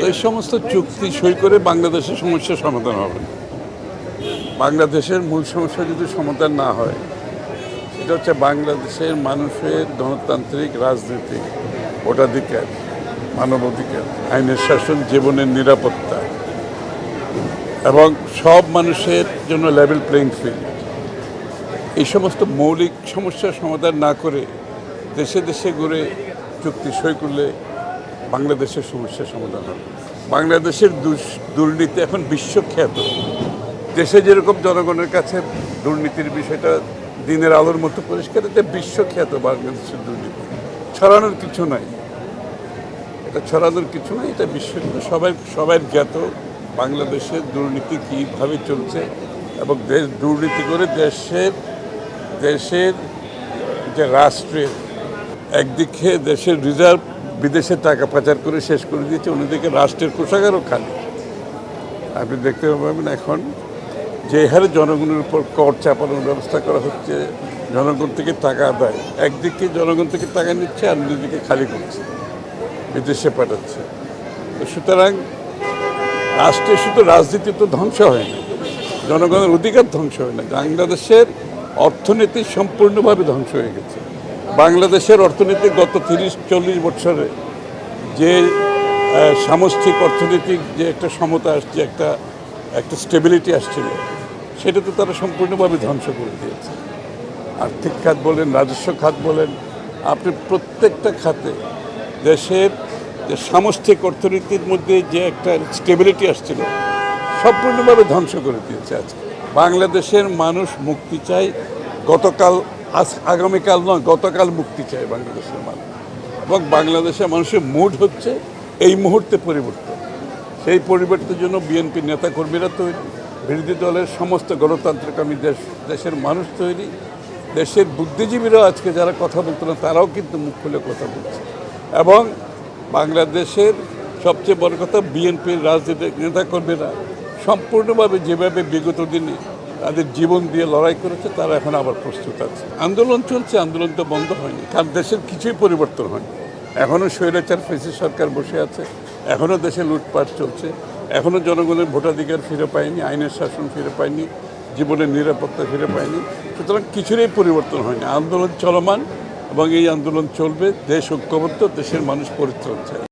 এই সমস্ত চুক্তি সই করে বাংলাদেশের সমস্যার সমাধান হবে না। বাংলাদেশের মূল সমস্যা যদি সমাধান না হয়, সেটা হচ্ছে বাংলাদেশের মানুষের গণতান্ত্রিক রাজনীতি, ভোটাধিকার, মানবাধিকার, আইনের শাসন, জীবনের নিরাপত্তা এবং সব মানুষের জন্য লেভেল প্লেইং ফিল্ড, এই সমস্ত মৌলিক সমস্যার সমাধান না করে দেশে দেশে ঘুরে চুক্তি সই করলে বাংলাদেশের সমস্যার সমাধান হবে। বাংলাদেশের দুর্নীতি এখন বিশ্বখ্যাত। দেশে যেরকম জনগণের কাছে দুর্নীতির বিষয়টা দিনের আলোর মতো পরিষ্কার, এটা বিশ্বখ্যাত। বাংলাদেশের দুর্নীতি ছড়ানোর কিছু নাই, এটা ছড়ানোর কিছু নাই, এটা বিশ্বখ্যাত, সবাই জ্ঞাত বাংলাদেশের দুর্নীতি কীভাবে চলছে এবং দুর্নীতি করে দেশের যে রাষ্ট্রের একদিকে দেশের রিজার্ভ বিদেশে টাকা পাচার করে শেষ করে দিয়েছে, অন্যদিকে রাষ্ট্রের কোষাগারও খালি। আপনি দেখতে পাবেন এখন যে হারে জনগণের উপর কর চাপানোর ব্যবস্থা করা হচ্ছে, জনগণ থেকে টাকা আদায়, একদিকে জনগণ থেকে টাকা নিচ্ছে আর অন্যদিকে খালি করছে, বিদেশে পাঠাচ্ছে। তো সুতরাং রাষ্ট্রে শুধু রাজনীতি তো ধ্বংস হয় না, জনগণের অধিকার ধ্বংস হয় না। বাংলাদেশের অর্থনীতি সম্পূর্ণভাবে ধ্বংস হয়ে গেছে। বাংলাদেশের অর্থনীতি গত 30-40 বছরে যে সামষ্টিক অর্থনৈতিক যে একটা সমতা আসছে, একটা স্টেবিলিটি আসছিল, সেটা তো তারা সম্পূর্ণভাবে ধ্বংস করে দিয়েছে। আর্থিক খাত বলেন, রাজস্ব খাত বলেন, আপনি প্রত্যেকটা খাতে দেশের যে সামষ্টিক অর্থনীতির মধ্যে যে একটা স্টেবিলিটি আসছিল, সম্পূর্ণভাবে ধ্বংস করে দিয়েছে। আজকে বাংলাদেশের মানুষ মুক্তি চায়, আগামীকাল নয়, গতকাল মুক্তি চায় বাংলাদেশের মানুষ। এবং বাংলাদেশের মানুষের মুড হচ্ছে এই মুহূর্তে পরিবর্তন। সেই পরিবর্তনের জন্য বিএনপি নেতাকর্মীরা তৈরি, বিরোধী দলের সমস্ত গণতান্ত্রিক দেশের মানুষ তৈরি, দেশের বুদ্ধিজীবীরাও আজকে যারা কথা বলতো না তারাও কিন্তু মুখ খুলে কথা বলছে। এবং বাংলাদেশের সবচেয়ে বড় কথা, বিএনপির রাজনৈতিক নেতাকর্মীরা সম্পূর্ণভাবে যেভাবে বিগত দিনে তাদের জীবন দিয়ে লড়াই করেছে, তারা এখন আবার প্রস্তুত আছে। আন্দোলন চলছে, আন্দোলন তো বন্ধ হয়নি, কারণ দেশের কিছুই পরিবর্তন হয়নি। এখনও স্বৈরাচার ফেসিস সরকার বসে আছে, এখনও দেশে লুটপাট চলছে, এখনও জনগণের ভোটাধিকার ফিরে পায়নি, আইনের শাসন ফিরে পায়নি, জীবনের নিরাপত্তা ফিরে পায়নি। সুতরাং কিছুরই পরিবর্তন হয়নি, আন্দোলন চলমান এবং এই আন্দোলন চলবে। দেশ ঐক্যবদ্ধ, দেশের মানুষ পরিত্রাণ চায়।